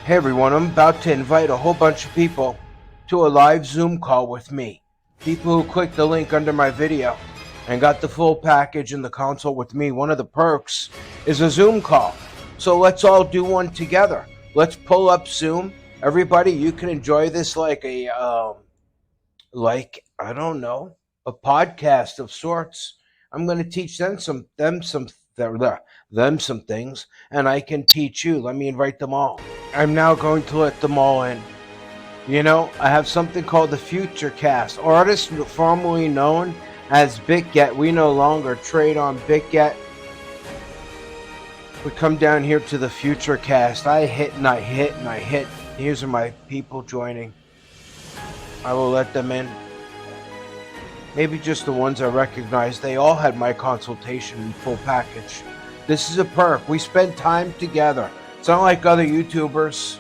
Hey everyone, I'm about to invite a whole bunch of people to a live Zoom call with me. People who clicked the link under my video and got the full package in the console with me. One of the perks is a Zoom call. So let's all do one together. Let's pull up Zoom. Everybody, you can enjoy this like a, I don't know, a podcast of sorts. I'm going to teach them some things, and I can teach you. Let me invite them all. I'm now going to let them all in. You know, I have something called the Future Cast. Artists formerly known as BitGet. We no longer trade on BitGet. We come down here to the Future Cast. I hit and I hit and I hit. Here's my people joining. I will let them in. Maybe just the ones I recognize. They all had my consultation in full package. This is a perk. We spend time together. It's not like other YouTubers.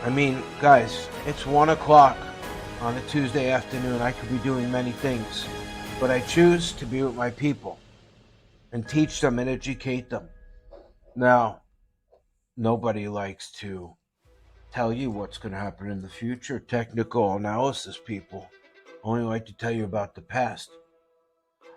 I mean, guys, it's 1 o'clock on a Tuesday afternoon. I could be doing many things, but I choose to be with my people and teach them and educate them. Now, nobody likes to tell you what's going to happen in the future. Technical analysis people only like to tell you about the past.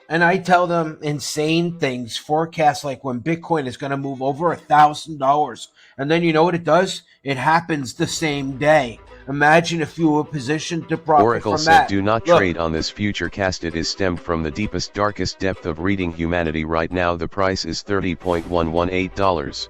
And I tell them insane things, forecasts like when Bitcoin is going to move over $1,000. And then you know what it does? It happens the same day. Imagine if you were positioned to profit Oracle from said, that. do not trade on this future cast. It is stemmed from the deepest, darkest depth of reading humanity. Right now the price is $30.118.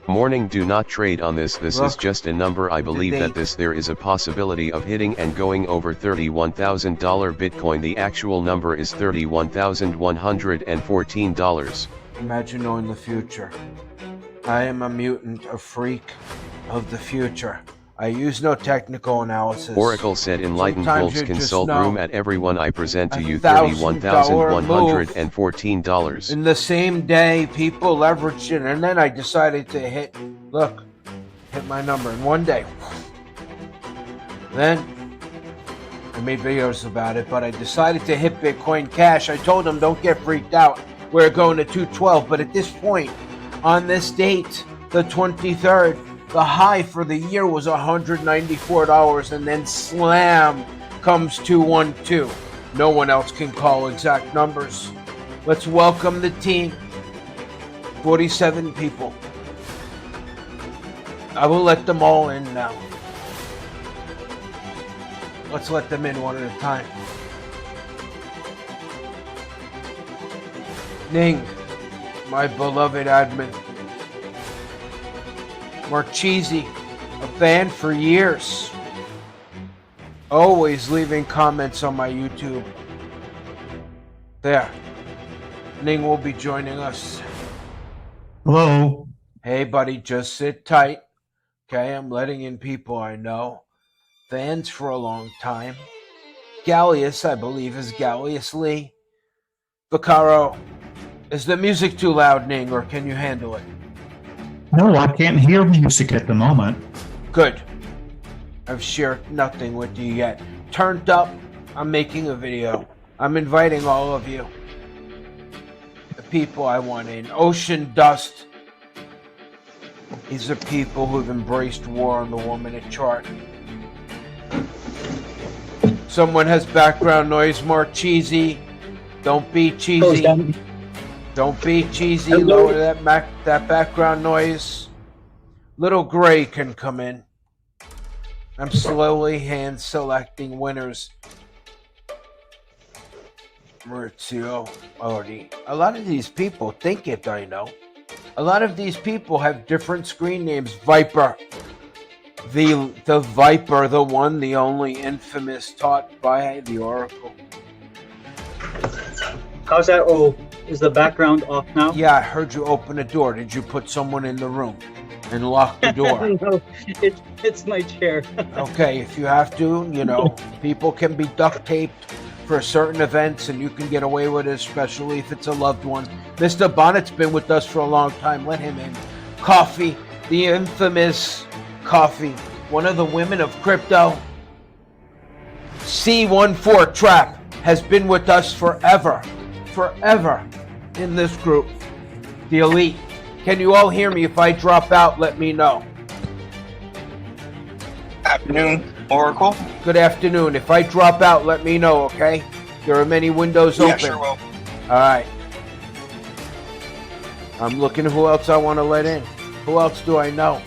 Morning, do not trade on this. This is just a number. I believe that there is a possibility of hitting and going over $31,000 Bitcoin. The actual number is $31,114. Imagine knowing the future. I am a mutant, a freak of the future. I use no technical analysis. Oracle said, enlightened wolves consult room at everyone. I present to you $31,114. In the same day, people leveraged it, and then I decided to hit my number in one day. Then I made videos about it, but I decided to hit Bitcoin Cash. I told them, don't get freaked out. We're going to 212, but at this point, on this date, the 23rd, the high for the year was $194, and then slam comes 212. No one else can call exact numbers. Let's welcome the team. 47 people. I will let them all in now. Let's let them in one at a time. Ning, my beloved admin. Marchese, a fan for years. Always leaving comments on my YouTube. There. Ning will be joining us. Hello. Hey, buddy, just sit tight. Okay, I'm letting in people I know. Fans for a long time. Gallius, I believe, is Gallius Lee. Vaccaro, is the music too loud, Ning, or can you handle it? No, I can't hear music at the moment. Good. I've shared nothing with you yet. Turned up, I'm making a video. I'm inviting all of you. The people I want in. Ocean Dust. These are people who've embraced war on the 1-minute chart. Someone has background noise. Marchese. Don't be cheesy. Don't be cheesy. Lower that background noise. Little Gray can come in. I'm slowly hand selecting winners. Maurizio Odi. A lot of these people think it, I know. A lot of these people have different screen names. Viper. The Viper, the one, the only, infamous, taught by the Oracle. How's that? Oh, is the background off now? Yeah, I heard you open a door. Did you put someone in the room and lock the door? No, it's my chair. Okay, if you have to, you know, people can be duct taped for certain events and you can get away with it, especially if it's a loved one. Mr. Bonnet's been with us for a long time. Let him in. Coffee, the infamous Coffee, one of the women of crypto. C14 Trap has been with us forever in this group. The elite. Can you all hear me? If I drop out, let me know. afternoon, Oracle. Good afternoon. If I drop out, let me know, okay? There are many windows Yeah, open. sure will. All right. I'm looking who else I want to let in. Who else do I know?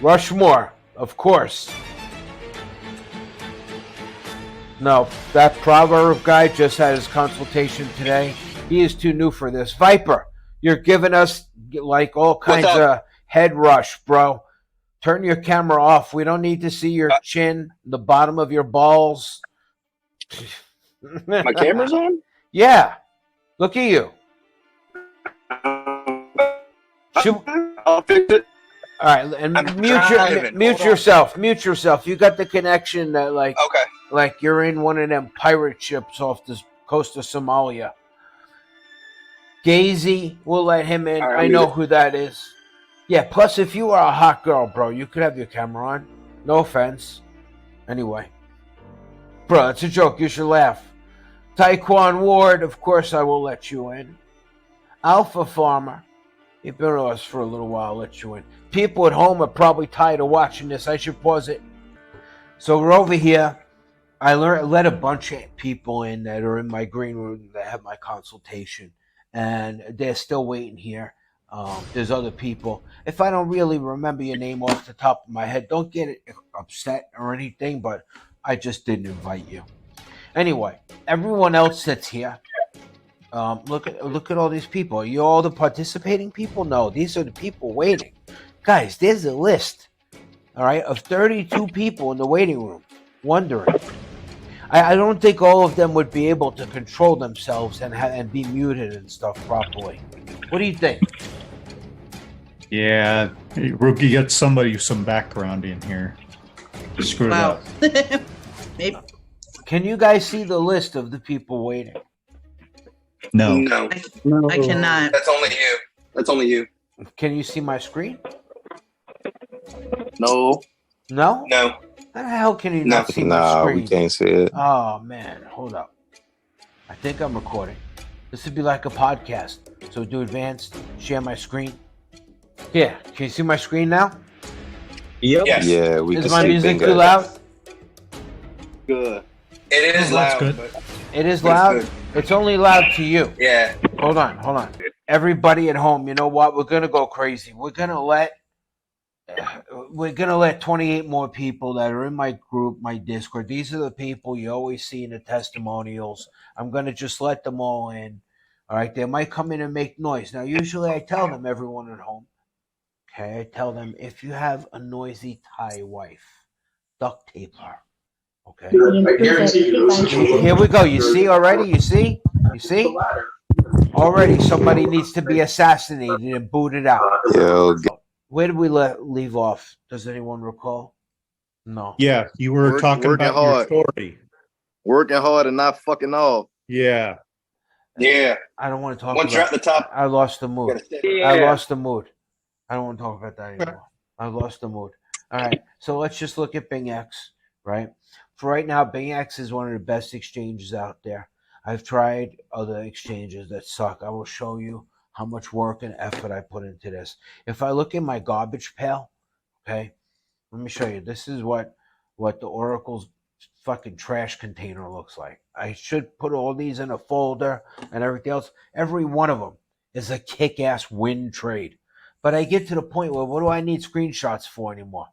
Rushmore, of course. No, that proverb guy just had his consultation today. He is too new for this. Viper, you're giving us like all kinds of head rush, bro. Turn your camera off. We don't need to see your chin, the bottom of your balls. My camera's on? Yeah. Look at you. I'll fix it. All right, and mute yourself. Mute yourself. You got the connection that like you're in one of them pirate ships off the coast of Somalia. Gazy, we'll let him in. Right, I know who that is. Yeah, plus if you are a hot girl, bro, you could have your camera on. No offense. Anyway. Bro, it's a joke. You should laugh. Taekwon Ward, of course I will let you in. Alpha Farmer. You've been with us for a little while. I'll let you in. People at home are probably tired of watching this. I should pause it. So we're over here. I let a bunch of people in that are in my green room that have my consultation. And they're still waiting here. There's other people. If I don't really remember your name off the top of my head, don't get upset or anything, but I just didn't invite you. Anyway, everyone else that's here. Look at all these people. Are you all the participating people? No, these are the people waiting. Guys, there's a list, all right, of 32 people in the waiting room wondering. I don't think all of them would be able to control themselves and be muted and stuff properly. What do you think? Yeah, hey, Rookie, get somebody with some background in here. Screw it up. Maybe. Can you guys see the list of the people waiting? No. No. I cannot. That's only you. That's only you. Can you see my screen? No. No? No. How the hell can you not see my Nah, screen? we can't see it. Oh, man. Hold up. I think I'm recording. This would be like a podcast. So do advanced, share my screen. Yeah. Can you see my screen now? Yep. Yes. Yeah, we Is can my see music bingo. too loud? Good. It is Oh, loud. that's good. But It is But it's loud? good. It's only loud to you. yeah. Hold on. Everybody at home, you know what? We're gonna go crazy. We're gonna let 28 more people that are in my group, my Discord. These are the people you always see in the testimonials. I'm gonna just let them all in. All right, they might come in and make noise. Now, usually I tell them, everyone at home. Okay, I tell them if you have a noisy Thai wife, duct tape her. Okay. Here we go. You see already? You see? Already somebody needs to be assassinated and booted out. Yo, Where did we leave off? Does anyone recall? No. Yeah, you were talking working about hard. your story. Working hard and not fucking off. Yeah. Yeah. I don't want to talk Once you're about at the top, I lost the you mood. gotta stay. I lost the mood. I don't want to talk about that anymore. I lost the mood. All right. So let's just look at Bing X, right? For right now, Bing X is one of the best exchanges out there. I've tried other exchanges that suck. I will show you how much work and effort I put into this. If I look in my garbage pail, okay, let me show you. This is what the Oracle's fucking trash container looks like. I should put all these in a folder and everything else. Every one of them is a kick-ass win trade. But I get to the point where what do I need screenshots for anymore?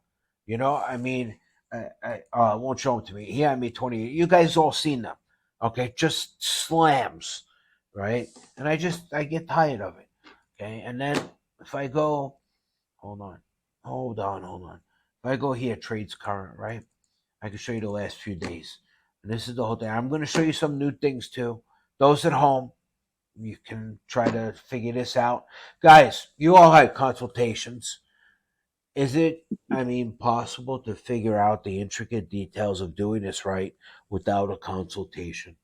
You know, I mean, I won't show them to me. He had me 28. You guys all seen them. Okay, just slams, right? And I get tired of it. Okay, and then if I go, hold on. If I go here, trades current, right? I can show you the last few days. And this is the whole thing. I'm going to show you some new things too. Those at home, you can try to figure this out. Guys, you all had consultations. Is it, possible to figure out the intricate details of doing this right without a consultation?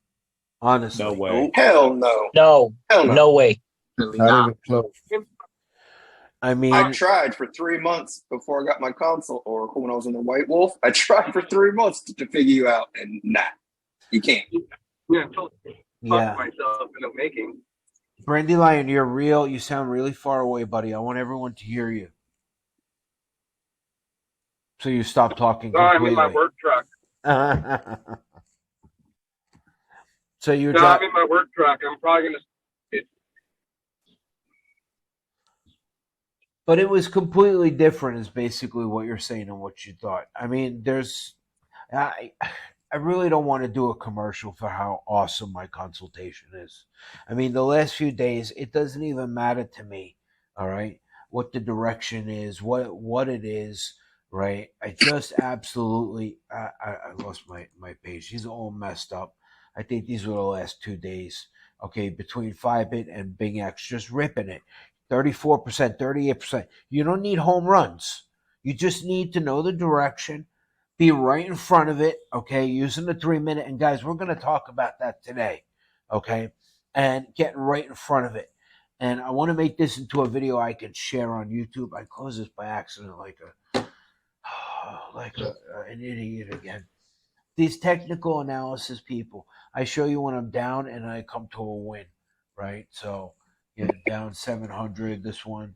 Honestly. No way. Hell no. No. Hell no. No way. Not even close. I tried for 3 months before I got my console, or when I was in the White Wolf. I tried for 3 months to figure you out, and you can't. Yeah. Myself in the making. Brandy Lion, you're real. You sound really far away, buddy. I want everyone to hear you. So you stopped talking No, I'm in my completely. work truck. So you're No, I'm in my work truck. I'm probably gonna. But it was completely different, is basically what you're saying and what you thought. I mean, I, I really don't want to do a commercial for how awesome my consultation is. I mean, the last few days, it doesn't even matter to me, all right, what the direction is, what it is, right? I just absolutely, I lost my page. He's all messed up. I think these were the last 2 days, okay, between 5-bit and Bing X, just ripping it. 34%, 38%. You don't need home runs. You just need to know the direction, be right in front of it, okay, using the 3 minute. And guys, we're going to talk about that today, okay, and getting right in front of it. And I want to make this into a video I can share on YouTube. I closed this by accident an idiot again. These technical analysis people, I show you when I'm down and I come to a win, right? So, yeah, down 700, this one.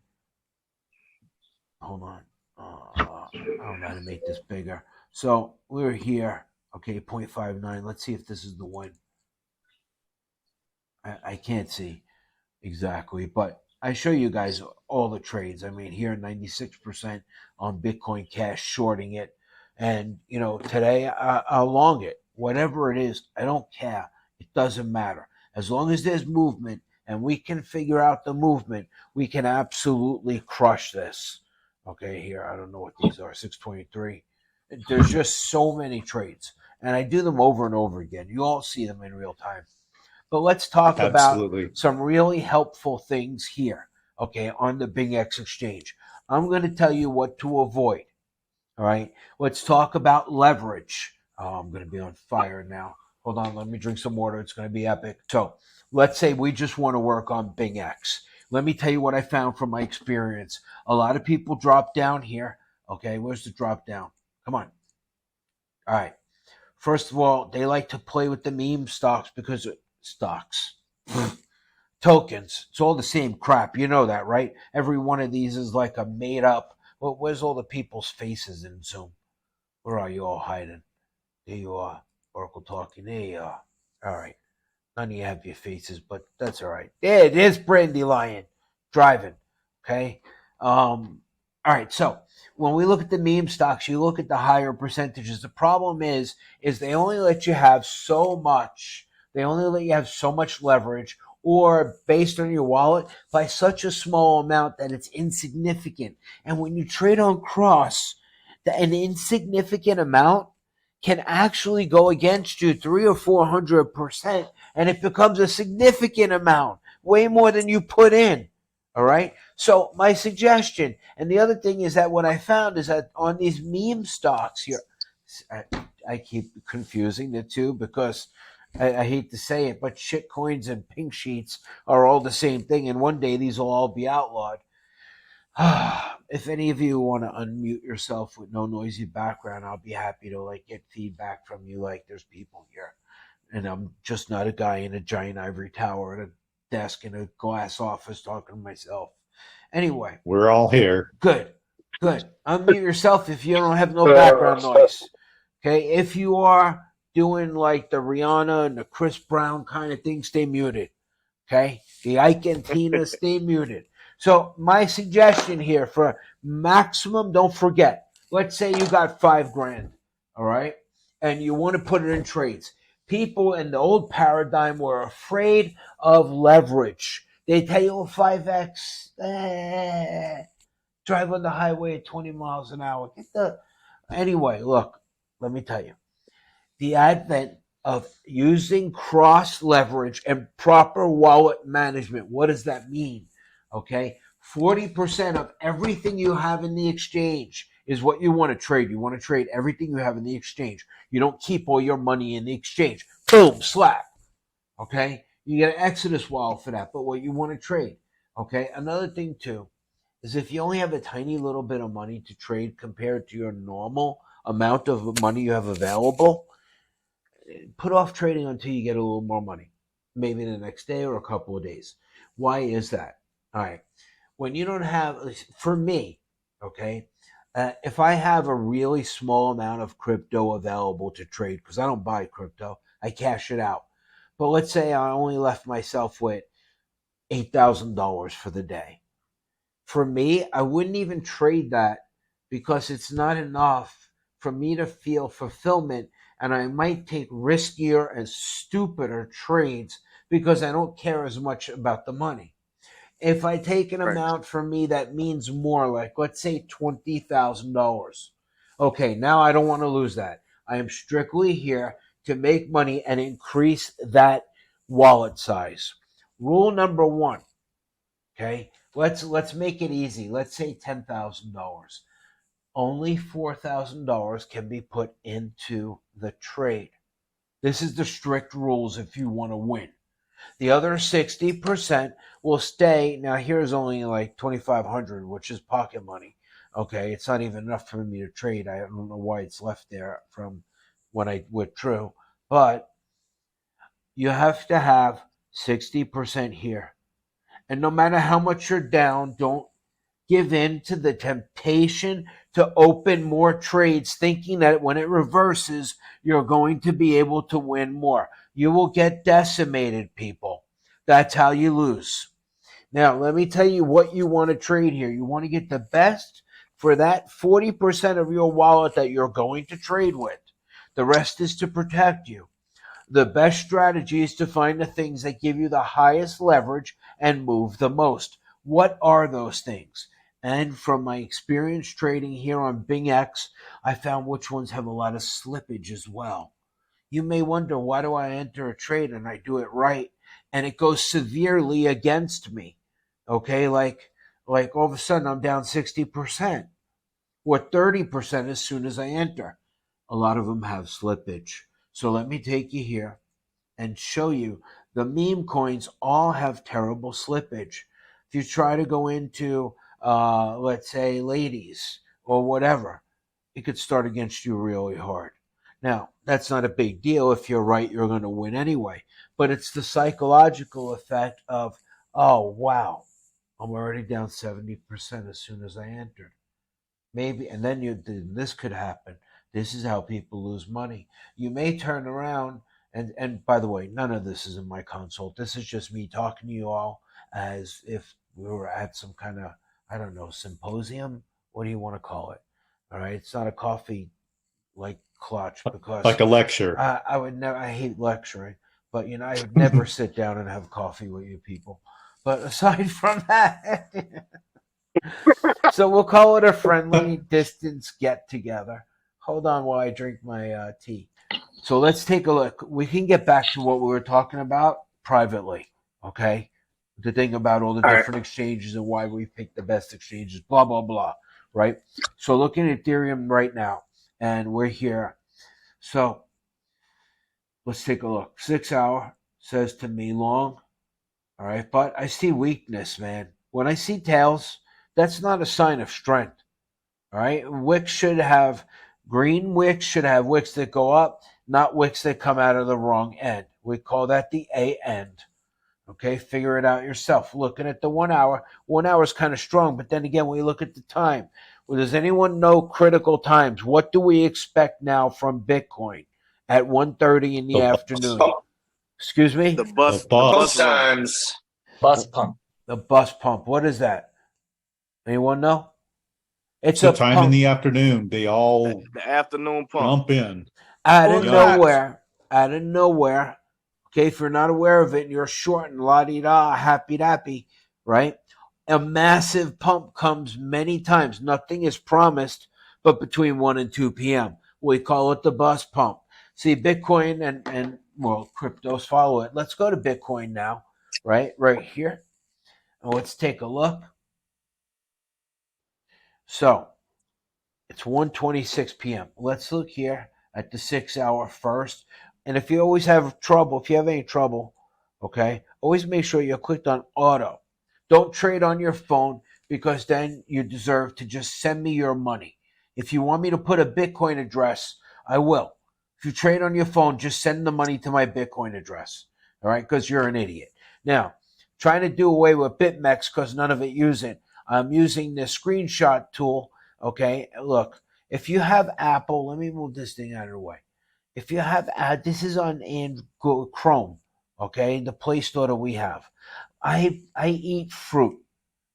Hold on. I don't know how to make this bigger. So we're here. Okay, 0.59. Let's see if this is the one. I can't see exactly, but I show you guys all the trades. I mean, here 96% on Bitcoin Cash shorting it. And, today I'll long it. Whatever it is, I don't care. It doesn't matter. As long as there's movement and we can figure out the movement, we can absolutely crush this. Okay, here, I don't know what these are, 623. There's just so many trades. And I do them over and over again. You all see them in real time. But let's talk Absolutely. about some really helpful things here, okay, on the Bing X exchange. I'm going to tell you what to avoid, all right? Let's talk about leverage. Oh, I'm going to be on fire now. Hold on, let me drink some water. It's going to be epic. So let's say we just want to work on Bing X. Let me tell you what I found from my experience. A lot of people drop down here. Okay, where's the drop down? Come on. All right. First of all, they like to play with the meme stocks because stocks. Tokens. It's all the same crap. You know that, right? Every one of these is like a made up. Well, where's all the people's faces in Zoom? Where are you all hiding? There you are. Oracle talking. There you are. All right. None of you have your faces, but that's all right. There's Brandy Lion driving. Okay. All right. So when we look at the meme stocks, you look at the higher percentages. The problem is they only let you have so much. They only let you have so much leverage, or based on your wallet, by such a small amount that it's insignificant. And when you trade on cross, an insignificant amount can actually go against you 300 or 400%, and it becomes a significant amount, way more than you put in. All right. So my suggestion, and the other thing is that what I found is that on these meme stocks here, I keep confusing the two because I hate to say it, but shit coins and pink sheets are all the same thing. And one day these will all be outlawed. If any of you want to unmute yourself with no noisy background, I'll be happy to get feedback from you. There's people here, and I'm just not a guy in a giant ivory tower at a desk in a glass office talking to myself. Anyway, we're all here. Good. Unmute yourself if you don't have no background noise. Okay, if you are doing the Rihanna and the Chris Brown kind of thing, stay muted. Okay, the Ike and Tina, stay muted. So my suggestion here for maximum, don't forget, let's say you got $5,000, all right, and you want to put it in trades. People in the old paradigm were afraid of leverage. They tell you 5x, drive on the highway at 20 miles an hour. Anyway, look, let me tell you, the advent of using cross leverage and proper wallet management. What does that mean? Okay. 40% of everything you have in the exchange is what you want to trade. You want to trade everything you have in the exchange. You don't keep all your money in the exchange. Boom, slap. Okay. You get an Exodus wallet for that, but what you want to trade. Okay. Another thing too is if you only have a tiny little bit of money to trade compared to your normal amount of money you have available, put off trading until you get a little more money, maybe the next day or a couple of days. Why is that? All right. When you don't have, for me, okay, If I have a really small amount of crypto available to trade, because I don't buy crypto, I cash it out. But let's say I only left myself with $8,000 for the day. For me, I wouldn't even trade that because it's not enough for me to feel fulfillment, and I might take riskier and stupider trades because I don't care as much about the money. If I take an Right. amount for me that means more, like let's say $20,000, okay, now I don't want to lose that. I am strictly here to make money and increase that wallet size. Rule number one, okay, let's make it easy. Let's say $10,000. Only $4,000 can be put into the trade. This is the strict rules if you want to win. The other 60% will stay. Now here's only like 2,500, which is pocket money. Okay, it's not even enough for me to trade. I don't know why it's left there from when I withdrew, but you have to have 60% here. And no matter how much you're down, don't give in to the temptation to open more trades thinking that when it reverses, you're going to be able to win more. You will get decimated, people. That's how you lose. Now, let me tell you what you want to trade here. You want to get the best for that 40% of your wallet that you're going to trade with. The rest is to protect you. The best strategy is to find the things that give you the highest leverage and move the most. What are those things? And from my experience trading here on BingX, I found which ones have a lot of slippage as well. You may wonder, why do I enter a trade and I do it right and it goes severely against me? Okay, like all of a sudden I'm down 60% or 30% as soon as I enter. A lot of them have slippage. So let me take you here and show you the meme coins all have terrible slippage. If you try to go into, let's say, ladies or whatever, it could start against you really hard. Now, that's not a big deal. If you're right, you're going to win anyway. But it's the psychological effect of, oh, wow, I'm already down 70% as soon as I entered. Maybe, and then this could happen. This is how people lose money. You may turn around, and by the way, none of this is in my consult. This is just me talking to you all as if we were at some kind of, I don't know, symposium. What do you want to call it? All right, it's not a coffee like clutch because Like a lecture. I would never. I hate lecturing, but I would never sit down and have coffee with you people. But aside from that. So we'll call it a friendly distance get together. Hold on while I drink my tea. So let's take a look. We can get back to what we were talking about privately, okay? The thing about all the different exchanges and why we pick the best exchanges, blah, blah, blah, right? So looking at Ethereum right now, and we're here. So let's take a look. 6 hour says to me long, all right? But I see weakness, man. When I see tails, that's not a sign of strength. All right. Wicks should have green wicks should have wicks that go up, not wicks that come out of the wrong end. We call that the A end. Okay. Figure it out yourself. Looking at the 1 hour, 1 hour is kind of strong. But then again, when you look at the time, well, does anyone know critical times? What do we expect now from Bitcoin at 1:30 in the afternoon? Excuse me? The bus Bus run. times. Bus pump. The bus pump. What is that? Anyone know? It's the time in the afternoon. They all The afternoon pump. jump in. Out of Yeah. nowhere. Okay, if you're not aware of it and you're short and la-di-da, happy-dappy, right? A massive pump comes many times. Nothing is promised, but between 1 and 2 p.m. We call it the bus pump. See, Bitcoin and well, cryptos follow it. Let's go to Bitcoin now, right? Right here. And let's take a look. So it's 1:26 p.m. Let's look here at the 6 hour first. And if you always have trouble, if you have any trouble, okay, always make sure you're clicked on auto. Don't trade on your phone because then you deserve to just send me your money. If you want me to put a Bitcoin address, I will. If you trade on your phone, just send the money to my Bitcoin address. All right, because you're an idiot. Now, trying to do away with BitMEX because none of it use it. I'm using the screenshot tool Okay, look, if you have Apple, let me move this thing out of the way. If you have, this is on Chrome, okay, the Play Store that we have. I eat fruit,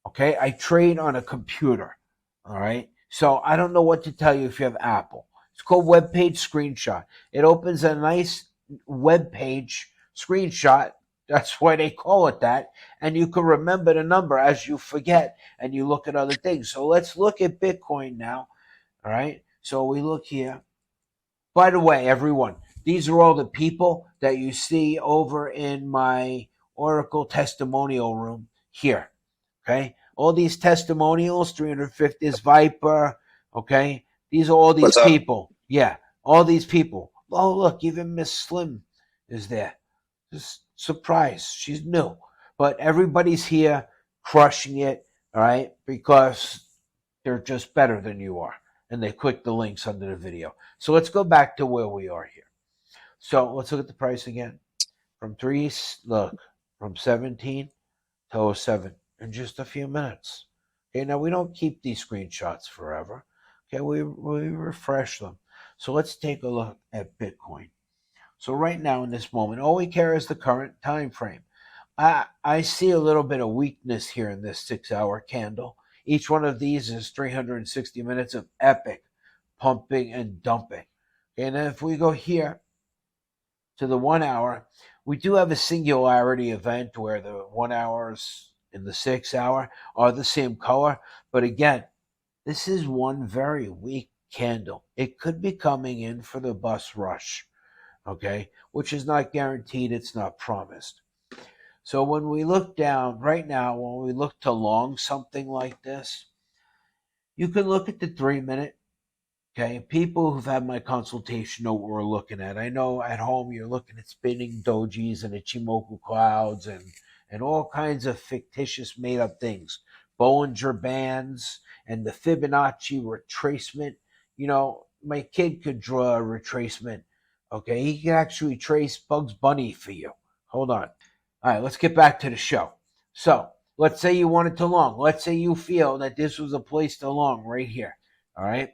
okay? I trade on a computer, all right? So I don't know what to tell you if you have Apple. It's called Web Page Screenshot. It opens a nice web page screenshot. That's why they call it that. And you can remember the number as you forget and you look at other things. So let's look at Bitcoin now, all right? So we look here. By the way, everyone, these are all the people that you see over in my Oracle testimonial room here. Okay, all these testimonials, 350 is Viper. Okay, these are all these What's up? people. Yeah, all these people. Oh, look, even Miss Slim is there. Just surprise, she's new, but everybody's here crushing it. All right, because they're just better than you are, and they click the links under the video. So let's go back to where we are here. So let's look at the price again. From 17 to 07 in just a few minutes. Okay, now we don't keep these screenshots forever. Okay, we refresh them. So let's take a look at Bitcoin. So right now in this moment, all we care is the current time frame. I see a little bit of weakness here in this 6-hour candle. Each one of these is 360 minutes of epic pumping and dumping. And then if we go here to the 1 hour, we do have a singularity event where the 1 hours and the 6 hour are the same color. But again, this is one very weak candle. It could be coming in for the bus rush, okay, which is not guaranteed. It's not promised. So when we look down right now, when we look to long something like this, you can look at the 3-minute. Okay, people who've had my consultation know what we're looking at. I know at home you're looking at spinning dojis and Ichimoku clouds and all kinds of fictitious made up things. Bollinger Bands and the Fibonacci retracement. You know, my kid could draw a retracement. Okay, he can actually trace Bugs Bunny for you. Hold on. All right, let's get back to the show. So let's say you wanted to long. Let's say you feel that this was a place to long right here. All right.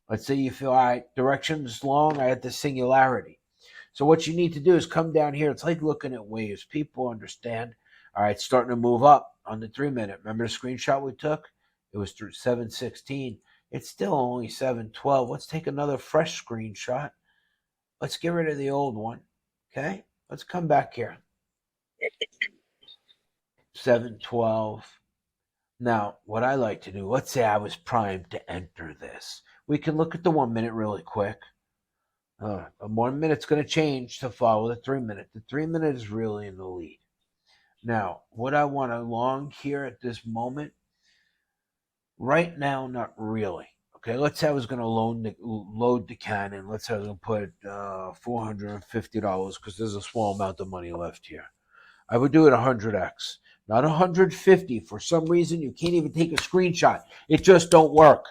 Let's say you feel, all right, direction's long, I had the singularity. So what you need to do is come down here. It's like looking at waves. People understand. All right, starting to move up on the 3-minute. Remember the screenshot we took? It was through 7:16. It's still only 7:12. Let's take another fresh screenshot. Let's get rid of the old one. Okay? Let's come back here. 7:12. Now, what I like to do, let's say I was primed to enter this. We can look at the 1 minute really quick. The 1 minute's going to change to follow the 3-minute. The 3-minute is really in the lead. Now, what I want to long here at this moment, right now, not really. Okay, let's say I was going to load the cannon. Let's say I was going to put $450 because there's a small amount of money left here. I would do it 100x, not 150. For some reason, you can't even take a screenshot. It just don't work.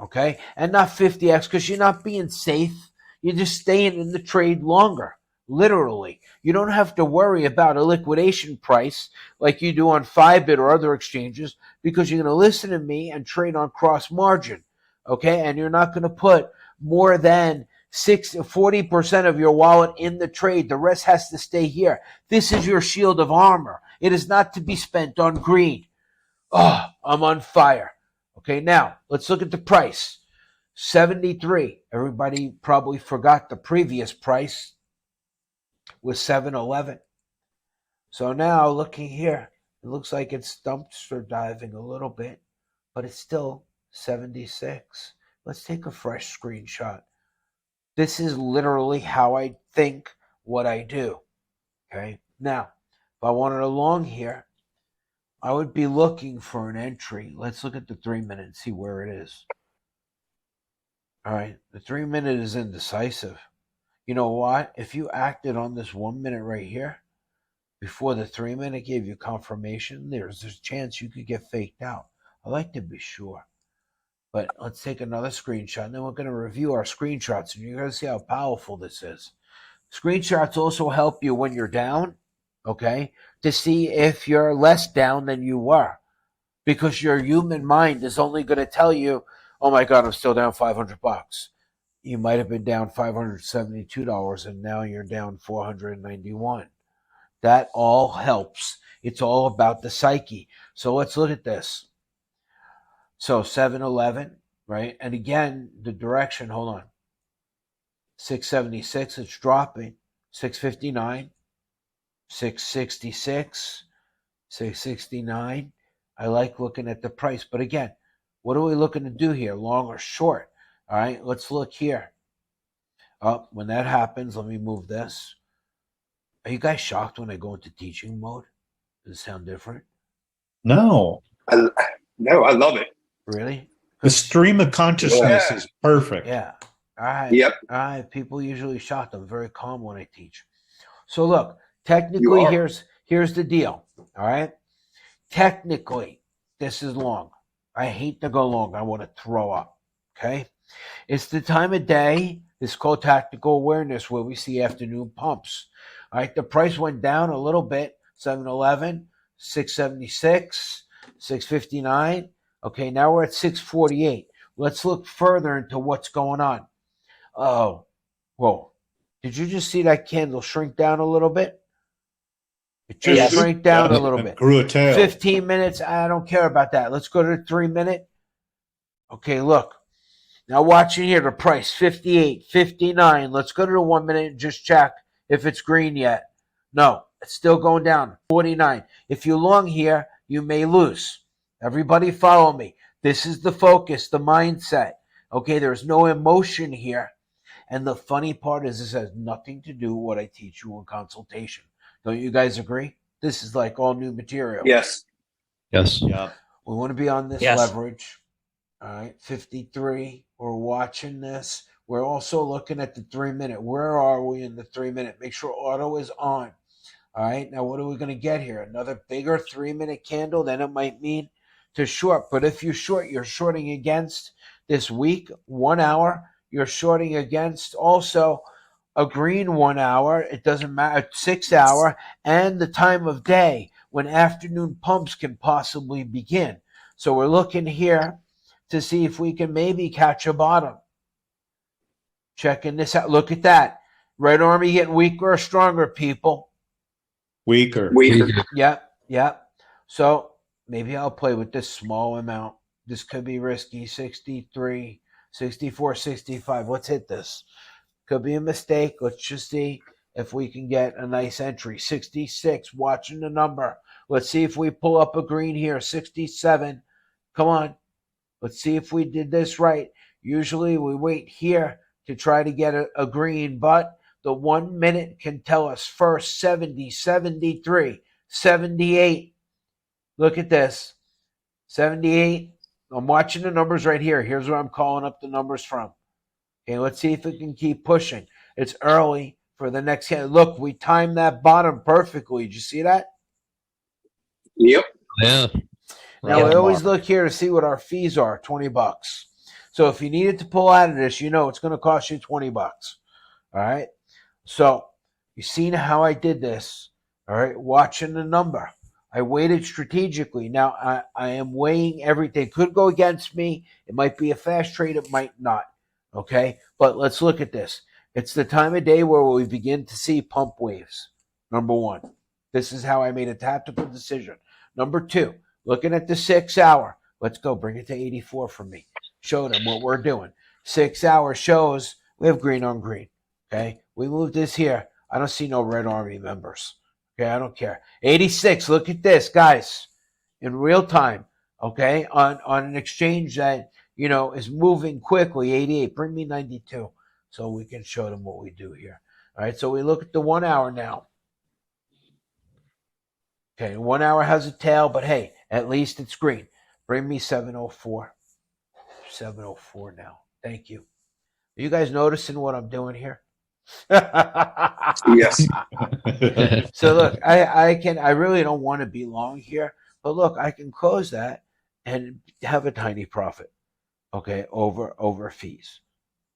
Okay, and not 50x because you're not being safe. You're just staying in the trade longer. Literally, you don't have to worry about a liquidation price like you do on Fibit or other exchanges because you're going to listen to me and trade on cross margin. Okay, and you're not going to put more than 40% of your wallet in the trade. The rest has to stay here. This is your shield of armor. It is not to be spent on greed. Oh, I'm on fire. Okay, now let's look at the price. 73. Everybody probably forgot the previous price was 711. So now looking here, it looks like it's dumpster diving a little bit, but it's still 76. Let's take a fresh screenshot. This is literally how I think what I do. Okay, now if I wanted a long here, I would be looking for an entry. Let's look at the 3-minute and see where it is. All right, the 3-minute is indecisive. You know what? If you acted on this 1 minute right here, before the 3-minute gave you confirmation, there's a chance you could get faked out. I like to be sure. But let's take another screenshot, and then we're going to review our screenshots, and you're going to see how powerful this is. Screenshots also help you when you're down, okay, to see if you're less down than you were. Because your human mind is only going to tell you oh my God, I'm still down $500. You might have been down $572 and now you're down $491. That all helps. It's all about the psyche. So let's look at this. So 7-Eleven, right? And again, the direction, hold on. 676, it's dropping. 659, 666, 669. I like looking at the price. But again, what are we looking to do here? Long or short? All right, let's look here. Oh, when that happens, let me move this. Are you guys shocked when I go into teaching mode? Does it sound different? No. No, I love it. Really? The stream of consciousness is perfect. Yeah. All right. Yep. All right. People usually shocked. I'm very calm when I teach. So look, technically, here's the deal. All right. Technically, this is long. I hate to go long. I want to throw up. Okay. It's the time of day. It's called tactical awareness, where we see afternoon pumps. All right. The price went down a little bit. 7-Eleven, 676, 659. Okay. Now we're at 648. Let's look further into what's going on. Oh, whoa. Did you just see that candle shrink down a little bit? It just shrank down a little bit. Grew a tail. 15 minutes. I don't care about that. Let's go to the 3 minute. Okay, look. Now watching here, the price, 58, 59. Let's go to the 1 minute and just check if it's green yet. No, it's still going down. 49. If you long here, you may lose. Everybody follow me. This is the focus, the mindset. Okay, there's no emotion here. And the funny part is this has nothing to do with what I teach you in consultation. Don't you guys agree? This is like all new material. Yes. Yes. Yeah. We want to be on this leverage. All right, 53. We're watching this. We're also looking at the 3 minute. Where are we in the 3 minute? Make sure auto is on. All right, now what are we going to get here? Another bigger 3 minute candle? Then it might mean to short. But if you short, you're shorting against this week, 1 hour. You're shorting against also a green 1 hour. It doesn't matter, 6 hour, and the time of day when afternoon pumps can possibly begin. So we're looking here to see if we can maybe catch a bottom. Checking this out. Look at that. Red Army getting weaker or stronger, people? Weaker. Yep. So maybe I'll play with this small amount. This could be risky. 63, 64, 65. Let's hit this. Could be a mistake. Let's just see if we can get a nice entry. 66, watching the number. Let's see if we pull up a green here. 67. Come on. Let's see if we did this right. Usually we wait here to try to get a green, but the 1 minute can tell us first 70, 73, 78. Look at this. 78. I'm watching the numbers right here. Here's where I'm calling up the numbers from. Okay, let's see if it can keep pushing. It's early for the next hit. Look, we timed that bottom perfectly. Did you see that? Yep. Yeah. Now, I always look here to see what our fees are, $20. So if you needed to pull out of this, you know it's going to cost you $20. All right? So you seen how I did this, all right? Watching the number. I waited strategically. Now, I am weighing everything. Could go against me. It might be a fast trade. It might not, okay? But let's look at this. It's the time of day where we begin to see pump waves, number one. This is how I made a tactical decision. Number two, looking at the 6 hour. Let's go. Bring it to 84 for me. Show them what we're doing. 6 hour shows we have green on green. Okay. We move this here. I don't see no Red Army members. Okay. I don't care. 86. Look at this, guys. In real time. Okay. On an exchange that, is moving quickly. 88. Bring me 92 so we can show them what we do here. All right. So we look at the 1 hour now. Okay, 1 hour has a tail, but hey, at least it's green. Bring me 704. 704 now. Thank you. Are you guys noticing what I'm doing here? Yes. So look, I really don't want to be long here, but look, I can close that and have a tiny profit. Okay, over fees.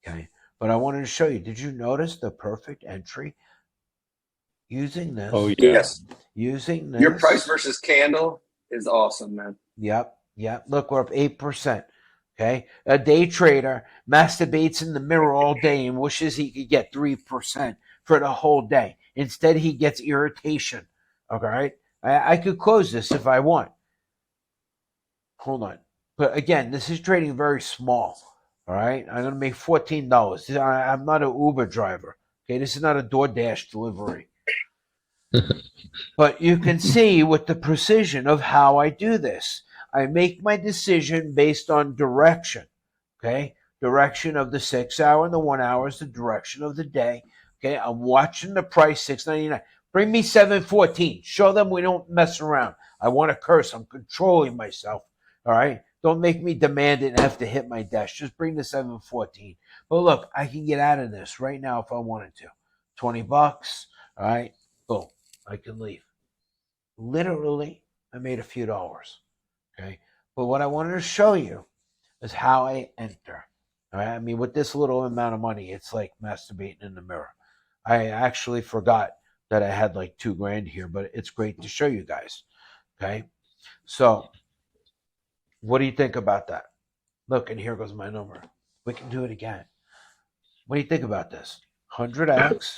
Okay, but I wanted to show you. Did you notice the perfect entry? Using this. Oh, yeah. Yes. Using this. Your price versus candle is awesome, man. Yep. Look, we're up 8%. Okay, a day trader masturbates in the mirror all day and wishes he could get 3% for the whole day. Instead, he gets irritation. Okay, right? I could close this if I want. Hold on. But again, this is trading very small. All right, I'm gonna make $14. I'm not an Uber driver. Okay, this is not a DoorDash delivery. But you can see with the precision of how I do this. I make my decision based on direction. Okay, direction of the 6 hour and the 1 hour is the direction of the day. Okay, I'm watching the price $6.99. Bring me 7.14. Show them we don't mess around. I want to curse. I'm controlling myself. All right, don't make me demand it and have to hit my desk. Just bring the 7.14. But look, I can get out of this right now if I wanted to. $20. All right, boom, I can leave. Literally, I made a few dollars. Okay, but what I wanted to show you is how I enter. All right? I mean, with this little amount of money, it's like masturbating in the mirror. I actually forgot that I had like $2,000 here, but it's great to show you guys. Okay, so what do you think about that? Look, and here goes my number. We can do it again. What do you think about this? 100x.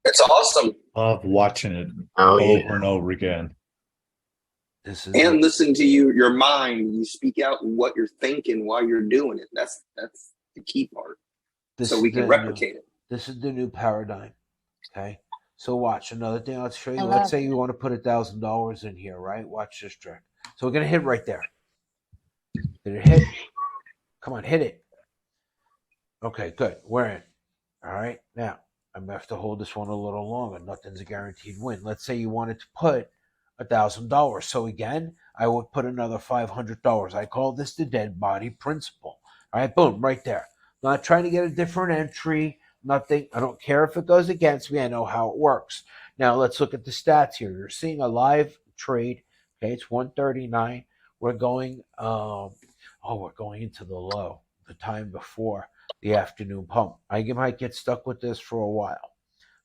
It's awesome. Love watching it yeah. over and over again. This is And listen to your mind. You speak out what you're thinking while you're doing it. That's the key part. So we can replicate it. This is the new paradigm. Okay. So watch another thing. Let's show you. Let's say you want to put $1,000 in here, right? Watch this trick. So we're gonna hit right there. Did it hit? Come on, hit it. Okay, good. We're in. All right. Now I'm gonna have to hold this one a little longer. Nothing's a guaranteed win. Let's say you wanted to put $1,000. So again, I would put another $500. I call this the dead body principle. All right, boom, right there. Not trying to get a different entry. Nothing. I don't care if it goes against me. I know how it works. Now let's look at the stats here. You're seeing a live trade. Okay, it's 139. We're going. We're going into the low. The time before the afternoon pump. I might get stuck with this for a while.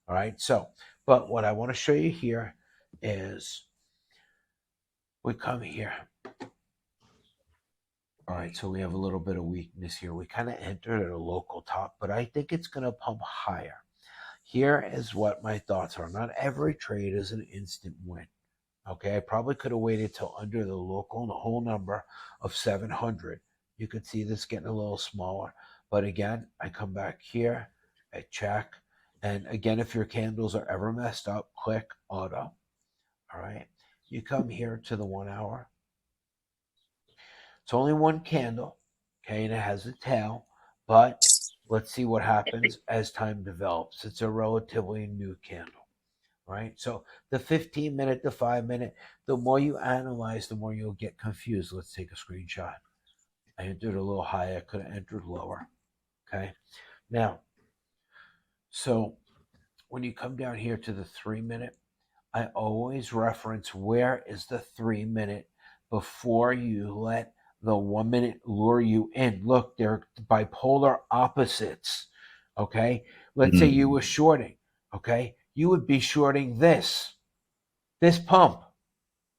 All right. So, but what I want to show you here is we come here. All right, so we have a little bit of weakness here. We kind of entered at a local top, but I think it's going to pump higher. Here is what my thoughts are. Not every trade is an instant win. Okay, I probably could have waited till under the local, the whole number of 700. You could see this getting a little smaller. But again, I come back here, I check. And again, if your candles are ever messed up, click auto. All right, you come here to the 1 hour. It's only one candle, okay, and it has a tail, but let's see what happens as time develops. It's a relatively new candle, right? So the 15-minute, the 5-minute, the more you analyze, the more you'll get confused. Let's take a screenshot. I entered a little higher. I could have entered lower, okay? Now, so when you come down here to the 3-minute, I always reference where is the 3-minute before you let the 1 minute lure you in. Look, they're bipolar opposites. Okay. Let's say you were shorting. Okay. You would be shorting this pump.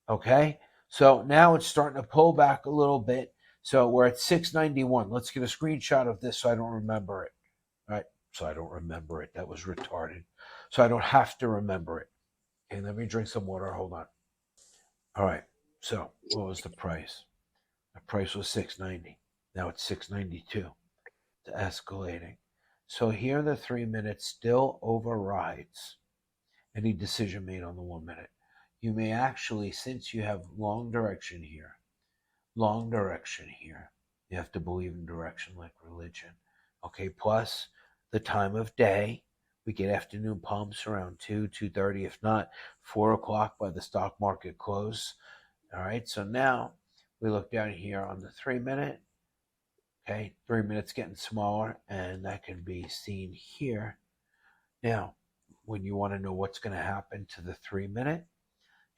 Okay. So now it's starting to pull back a little bit. So we're at 691. Let's get a screenshot of this so I don't remember it. All right. So I don't remember it. That was retarded. So I don't have to remember it. Okay. Let me drink some water. Hold on. All right. So what was the price? The price was $6.90. Now it's $6.92. It's escalating. So here the 3-minute still overrides any decision made on the 1 minute. You may actually, since you have long direction here, you have to believe in direction like religion. Okay, plus the time of day. We get afternoon pumps around 2:30, if not 4 o'clock by the stock market close. All right, so now we look down here on the 3-minute. Okay, 3 minutes getting smaller, and that can be seen here. Now, when you want to know what's going to happen to the 3-minute,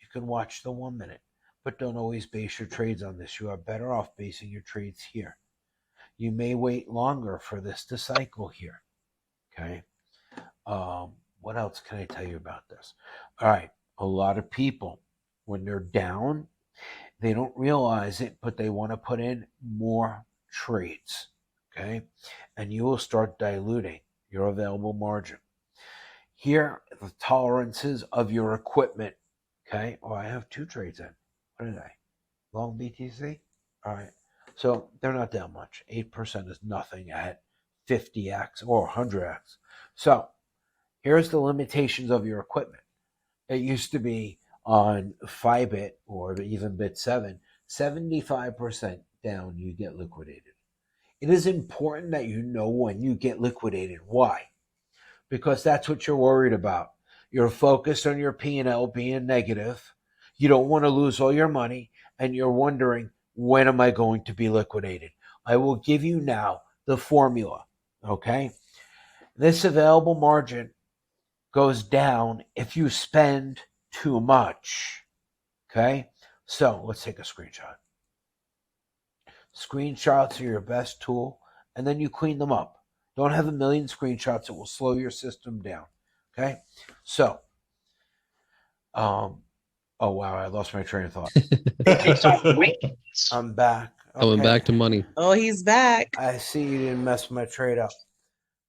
you can watch the 1 minute, but don't always base your trades on this. You are better off basing your trades here. You may wait longer for this to cycle here. Okay. What else can I tell you about this? All right, a lot of people, when they're down, they don't realize it, but they want to put in more trades, okay? And you will start diluting your available margin. Here are the tolerances of your equipment, okay? Oh, I have 2 trades in. What are they? Long BTC? All right. So they're not that much. 8% is nothing at 50x or 100x. So here's the limitations of your equipment. It used to be on Fibit or even Bit7, 75% down, you get liquidated. It is important that you know when you get liquidated. Why? Because that's what you're worried about. You're focused on your P&L being negative. You don't want to lose all your money, and you're wondering, when am I going to be liquidated? I will give you now the formula, okay? This available margin goes down if you spend too much, okay? So let's take a screenshot. Screenshots are your best tool, and then you clean them up. Don't have a million screenshots. It will slow your system down, okay? So, oh wow, I lost my train of thought. I'm back. Okay. Coming back to money. Oh, he's back. I see you didn't mess my trade up.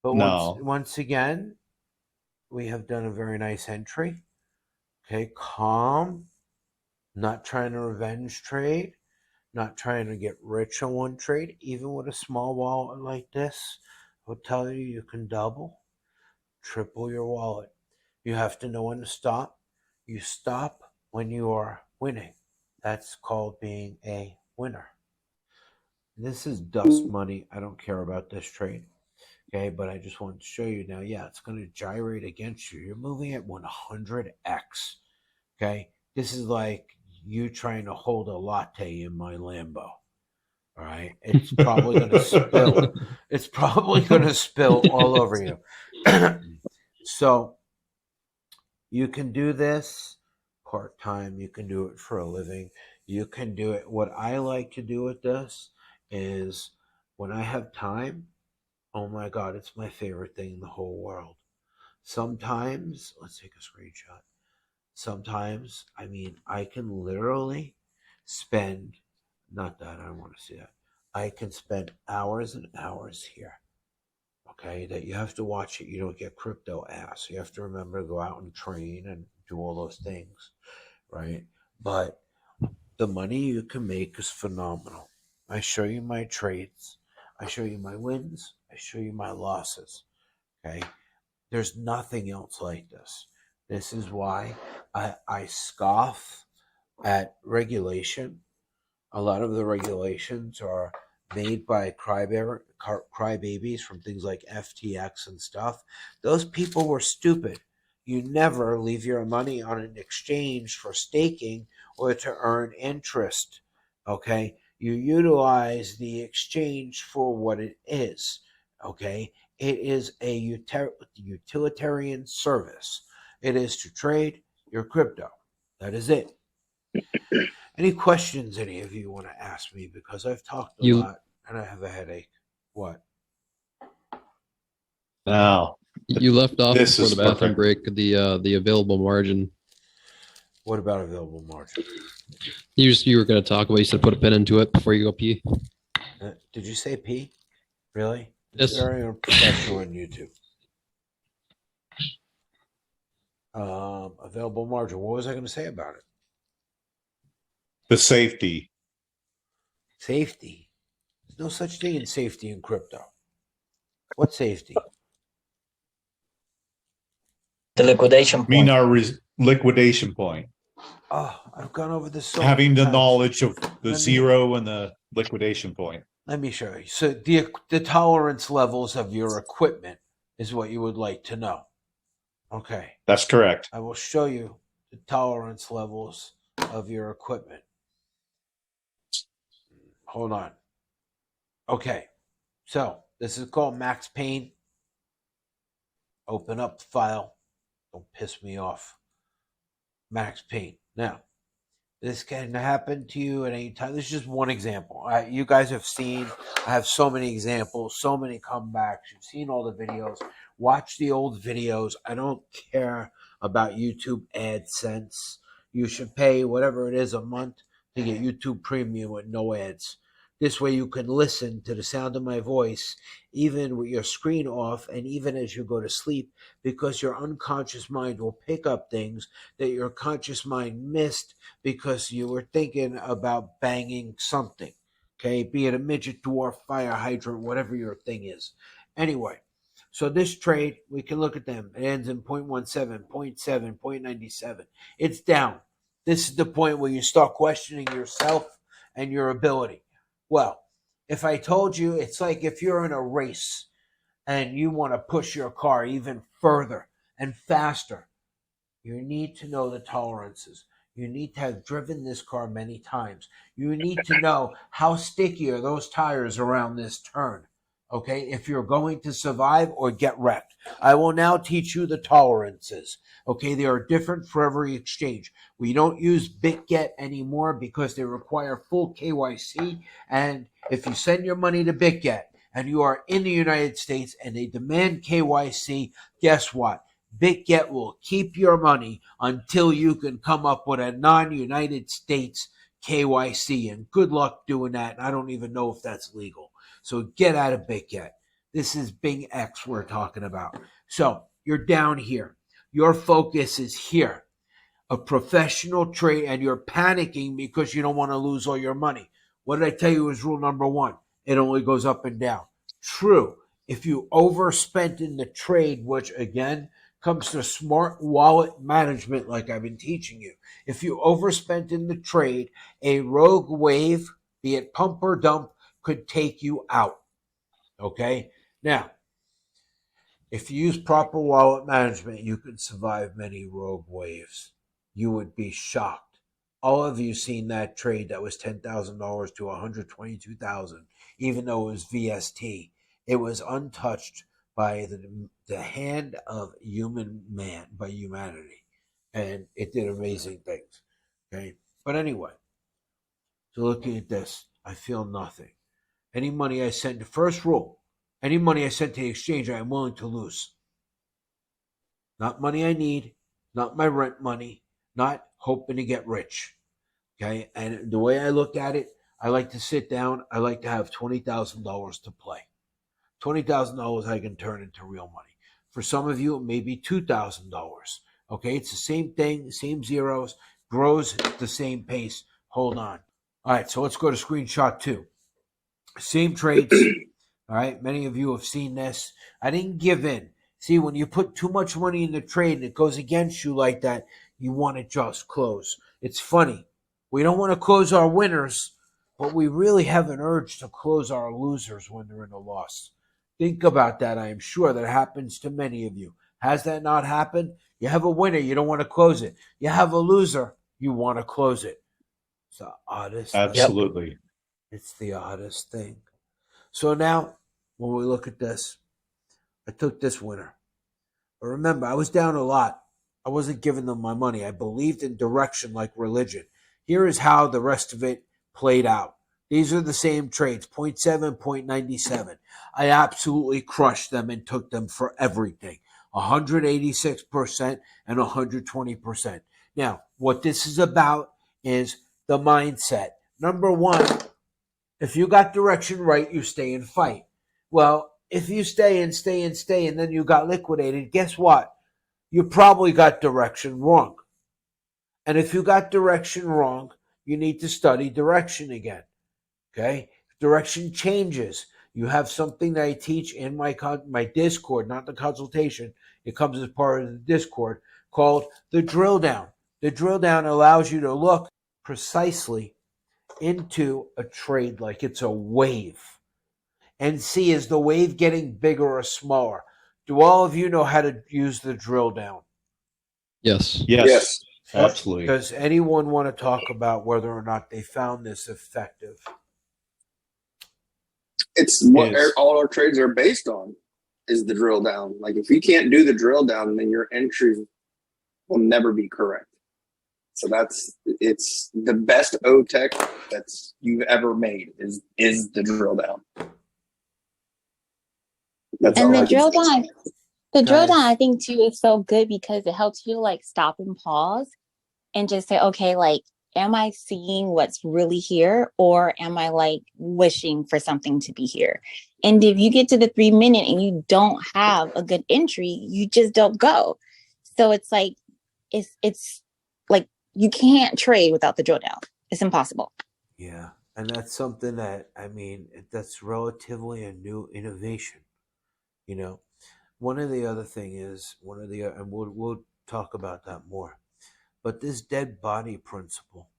But No. once again, we have done a very nice entry. Okay, calm. Not trying to revenge trade. Not trying to get rich on one trade. Even with a small wallet like this, I will tell you, you can double, triple your wallet. You have to know when to stop. You stop when you are winning. That's called being a winner. This is dust money. I don't care about this trade. Okay, but I just wanted to show you now. Yeah, it's going to gyrate against you. You're moving at 100x. Okay, this is like you trying to hold a latte in my Lambo. All right, it's probably going to spill. It's probably going to spill all over you. So you can do this part-time. You can do it for a living. You can do it. What I like to do with this is when I have time, oh my God, it's my favorite thing in the whole world. Sometimes, let's take a screenshot. Sometimes, I mean, I can literally spend, not that, I don't want to see that. I can spend hours and hours here. Okay, that you have to watch it. You don't get crypto ass. You have to remember to go out and train and do all those things, right? But the money you can make is phenomenal. I show you my trades. I show you my wins. I show you my losses. Okay, there's nothing else like this. This is why I scoff at regulation. A lot of the regulations are made by crybabies from things like FTX and stuff. Those people were stupid. You never leave your money on an exchange for staking or to earn interest. Okay? You utilize the exchange for what it is. Okay? It is a utilitarian service. It is to trade your crypto. That is it. Any questions any of you want to ask me? Because I've talked a lot and I have a headache. What? Now, You left off This before is the bathroom perfect. break the available margin. What about available margin? You were going to talk about. You said put a pin into it before you go pee. Did you say P? Really? Yes. It's very unprofessional on YouTube. Available margin. What was I going to say about it? The safety. Safety. There's no such thing in safety in crypto. What safety? The liquidation point. Mean our liquidation point. Oh, I've gone over this so Having many the times. knowledge of the zero and the liquidation point. Let me show you. So the tolerance levels of your equipment is what you would like to know. Okay. That's correct. I will show you the tolerance levels of your equipment. Hold on. Okay. So this is called Max Payne. Open up the file. Don't piss me off. Max Payne. Now, this can happen to you at any time. This is just one example. You guys have seen, I have so many examples, so many comebacks. You've seen all the videos. Watch the old videos. I don't care about YouTube AdSense. You should pay whatever it is a month to get YouTube Premium with no ads. This way you can listen to the sound of my voice, even with your screen off and even as you go to sleep, because your unconscious mind will pick up things that your conscious mind missed because you were thinking about banging something. Okay, be it a midget, dwarf, fire hydrant, whatever your thing is. Anyway, so this trade, we can look at them. It ends in 0.17, 0.7, 0.97. It's down. This is the point where you start questioning yourself and your ability. Well, if I told you, it's like if you're in a race and you want to push your car even further and faster, you need to know the tolerances. You need to have driven this car many times. You need to know how sticky are those tires around this turn. Okay, if you're going to survive or get wrecked. I will now teach you the tolerances. Okay, they are different for every exchange. We don't use BitGet anymore because they require full KYC. And if you send your money to BitGet and you are in the United States and they demand KYC, guess what? BitGet will keep your money until you can come up with a non-United States KYC. And good luck doing that. I don't even know if that's legal. So get out of BitGet. This is Bing X we're talking about. So you're down here. Your focus is here. A professional trade, and you're panicking because you don't want to lose all your money. What did I tell you is rule number one? It only goes up and down. True. If you overspent in the trade, which again comes to smart wallet management like I've been teaching you. If you overspent in the trade, a rogue wave, be it pump or dump, could take you out. Okay? Now, if you use proper wallet management, you can survive many rogue waves. You would be shocked. All of you seen that trade that was $10,000 to $122,000, even though it was VST. It was untouched by the hand of by humanity. And it did amazing things. Okay? But anyway, so looking at this, I feel nothing. Any money I send, the first rule, any money I send to the exchange, I am willing to lose. Not money I need, not my rent money, not hoping to get rich. Okay. And the way I look at it, I like to sit down. I like to have $20,000 to play. $20,000 I can turn into real money. For some of you, it may be $2,000. Okay. It's the same thing, same zeros, grows at the same pace. Hold on. All right. So let's go to screenshot 2. Same trades. All right. Many of you have seen this. I didn't give in. See, when you put too much money in the trade and it goes against you like that, you want to just close. It's funny. We don't want to close our winners, but we really have an urge to close our losers when they're in a loss. Think about that. I am sure that happens to many of you. Has that not happened? You have a winner, you don't want to close it. You have a loser, you want to close it. It's the oddest thing. Absolutely. It's the oddest thing. So now, when we look at this, I took this winner. But remember, I was down a lot. I wasn't giving them my money. I believed in direction like religion. Here is how the rest of it played out. These are the same trades, 0.7, 0.97. I absolutely crushed them and took them for everything. 186% and 120%. Now, what this is about is the mindset. Number one, if you got direction right, you stay and fight. Well, if you stay and then you got liquidated, guess what? You probably got direction wrong. And if you got direction wrong, you need to study direction again. Okay? Direction changes. You have something that I teach in my Discord, not the consultation. It comes as part of the Discord called the drill down. The drill down allows you to look precisely into a trade like it's a wave and see, is the wave getting bigger or smaller? Do all of you know how to use the drill down? Yes. Yes. Absolutely. Does anyone want to talk about whether or not they found this effective? It's what all our trades are based on, is the drill down. Like, if you can't do the drill down, then your entry will never be correct. So it's the best O-Tech that's you've ever made is the drill down. And the drill down, I think too is so good because it helps you like stop and pause and just say, okay, like am I seeing what's really here, or am I like wishing for something to be here? And if you get to the 3 minute and you don't have a good entry, you just don't go. So it's like, it's like you can't trade without the drill down. It's impossible. Yeah, and that's something that, I mean, that's relatively a new innovation. You know, one of the other thing is and we'll talk about that more. But this dead body principle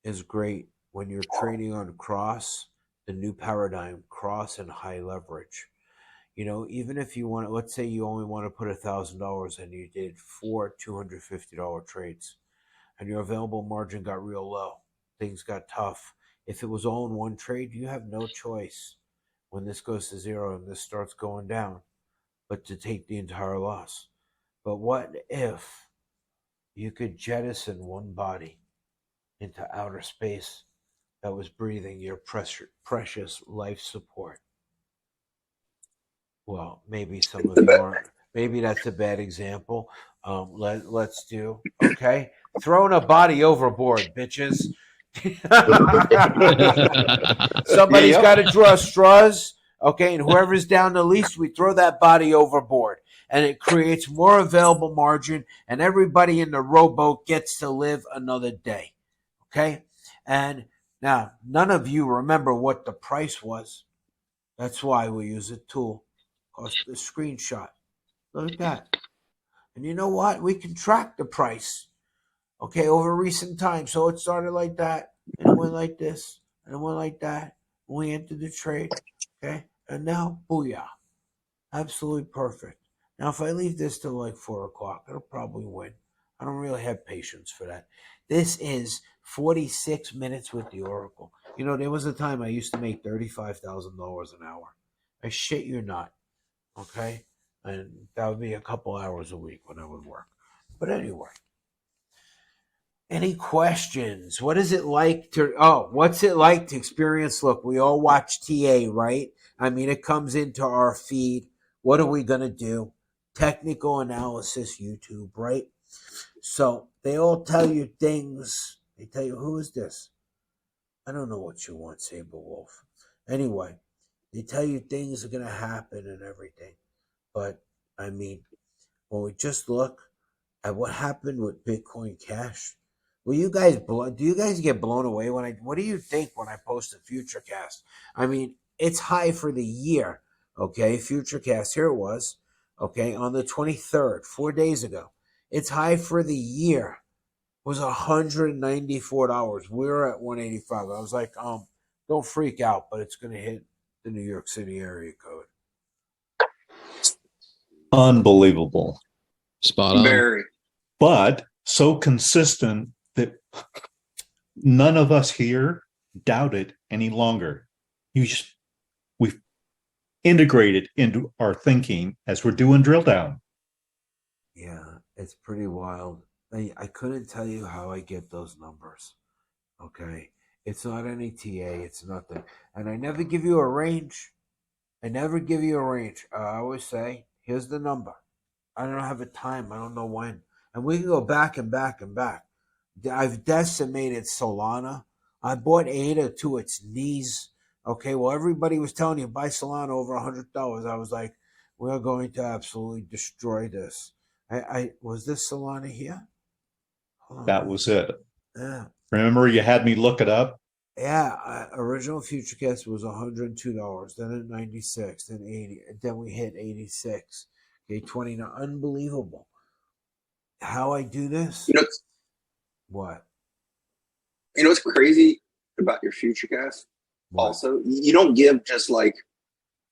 is great when you're trading on cross, the new paradigm, cross and high leverage. You know, even if you want to, let's say you only want to put $1,000 and you did 4 $250 trades, and your available margin got real low, things got tough. If it was all in one trade, you have no choice when this goes to zero and this starts going down, but to take the entire loss. But what if you could jettison one body into outer space that was breathing your precious life support? Well, maybe some of you aren't. Maybe that's a bad example. Let's do, okay. Throwing a body overboard, bitches. Somebody's got to draw straws, okay, and whoever's down the least, we throw that body overboard, and it creates more available margin, and everybody in the rowboat gets to live another day, okay? And now, none of you remember what the price was. That's why we use a tool called the screenshot. Look at that. And you know what? We can track the price, okay, over recent time. So it started like that, and it went like this, and it went like that. When we entered the trade, okay, and now, booyah. Absolutely perfect. Now, if I leave this till like 4 o'clock, it'll probably win. I don't really have patience for that. This is 46 minutes with the Oracle. You know, there was a time I used to make $35,000 an hour. I shit you not, okay? And that would be a couple hours a week when I would work. But anyway, any questions? What's it like to experience? Look, we all watch TA, right? I mean, it comes into our feed. What are we going to do? Technical analysis, YouTube, right? So they all tell you things. They tell you, who is this? I don't know what you want, Saber Wolf. Anyway, they tell you things are going to happen and everything. But, I mean, when we just look at what happened with Bitcoin Cash, do you guys get blown away what do you think when I post a Futurecast? I mean, it's high for the year, okay? Futurecast, here it was, okay, on the 23rd, 4 days ago. Its high for the year was $194. We're at 185. I was like, don't freak out, but it's going to hit the New York City area code. Unbelievable. Spot on. Very. But so consistent that none of us here doubt it any longer. We've integrated into our thinking as we're doing drill down. Yeah, it's pretty wild. I couldn't tell you how I get those numbers. Okay. It's not any TA, it's nothing. And I never give you a range. I always say, here's the number. I don't have a time. I don't know when. And we can go back and back and back. I've decimated Solana. I bought ADA to its knees. Okay, well, everybody was telling you buy Solana over $100. I was like, we're going to absolutely destroy this. I was this Solana here? That was it. Yeah. Remember, you had me look it up? Yeah, original Futurecast was $102, then at 96, then 80, then we hit 86. Okay, 29. Unbelievable. How I do this? You know, What? You know what's crazy about your Futurecast? What? Also, you don't give just like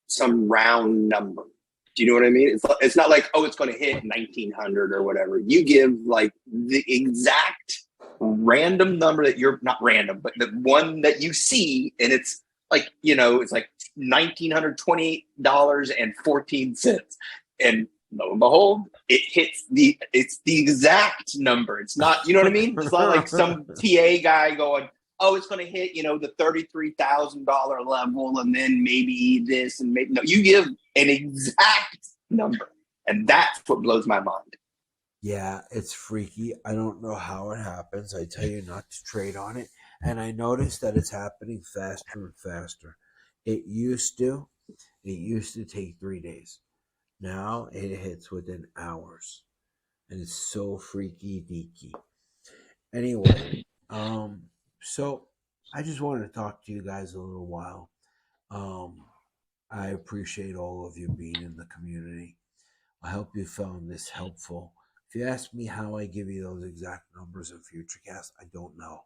some round number. Do you know what I mean? It's not like, oh, it's going to hit 1900 or whatever. You give like the exact random number that you're not random, but the one that you see, and it's like, you know, it's like $1,928.14. And lo and behold, it's the exact number. It's not, you know what I mean? It's not like some TA guy going, oh, it's going to hit, you know, the $33,000 level, and then maybe this, and maybe no. You give an exact number, and that's what blows my mind. Yeah, it's freaky. I don't know how it happens. I tell you not to trade on it. And I noticed that it's happening faster and faster. It used to take 3 days. Now it hits within hours. And it's so freaky deaky. Anyway, so I just wanted to talk to you guys a little while. I appreciate all of you being in the community. I hope you found this helpful. If you ask me how I give you those exact numbers in FutureCast, I don't know.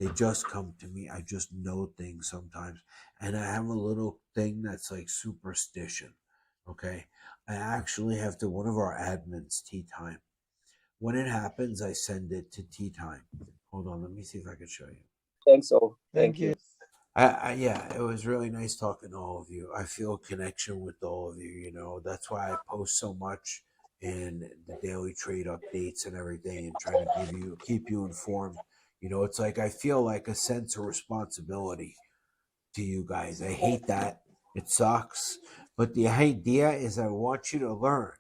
They just come to me. I just know things sometimes. And I have a little thing that's like superstition. Okay. I actually have to one of our admins, Tea Time. When it happens, I send it to Tea Time. Hold on, let me see if I can show you. Thanks, all. Thank you. Yeah, it was really nice talking to all of you. I feel a connection with all of you. You know, that's why I post so much in the daily trade updates and everything, and try to keep you informed. You know, it's like I feel like a sense of responsibility to you guys. I hate that. It sucks. But the idea is I want you to learn.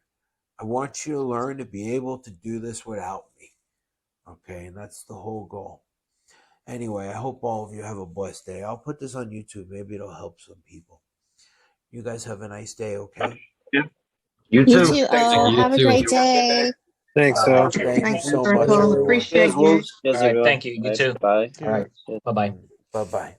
I want you to learn to be able to do this without me. Okay, and that's the whole goal. Anyway, I hope all of you have a blessed day. I'll put this on YouTube. Maybe it'll help some people. You guys have a nice day, okay? Yeah. You You too. too. Thanks, Oh, You have a too. great day. Thanks, thank you so much, everyone. Appreciate you. All right, thank you. You too. All right. Bye-bye. Bye-bye.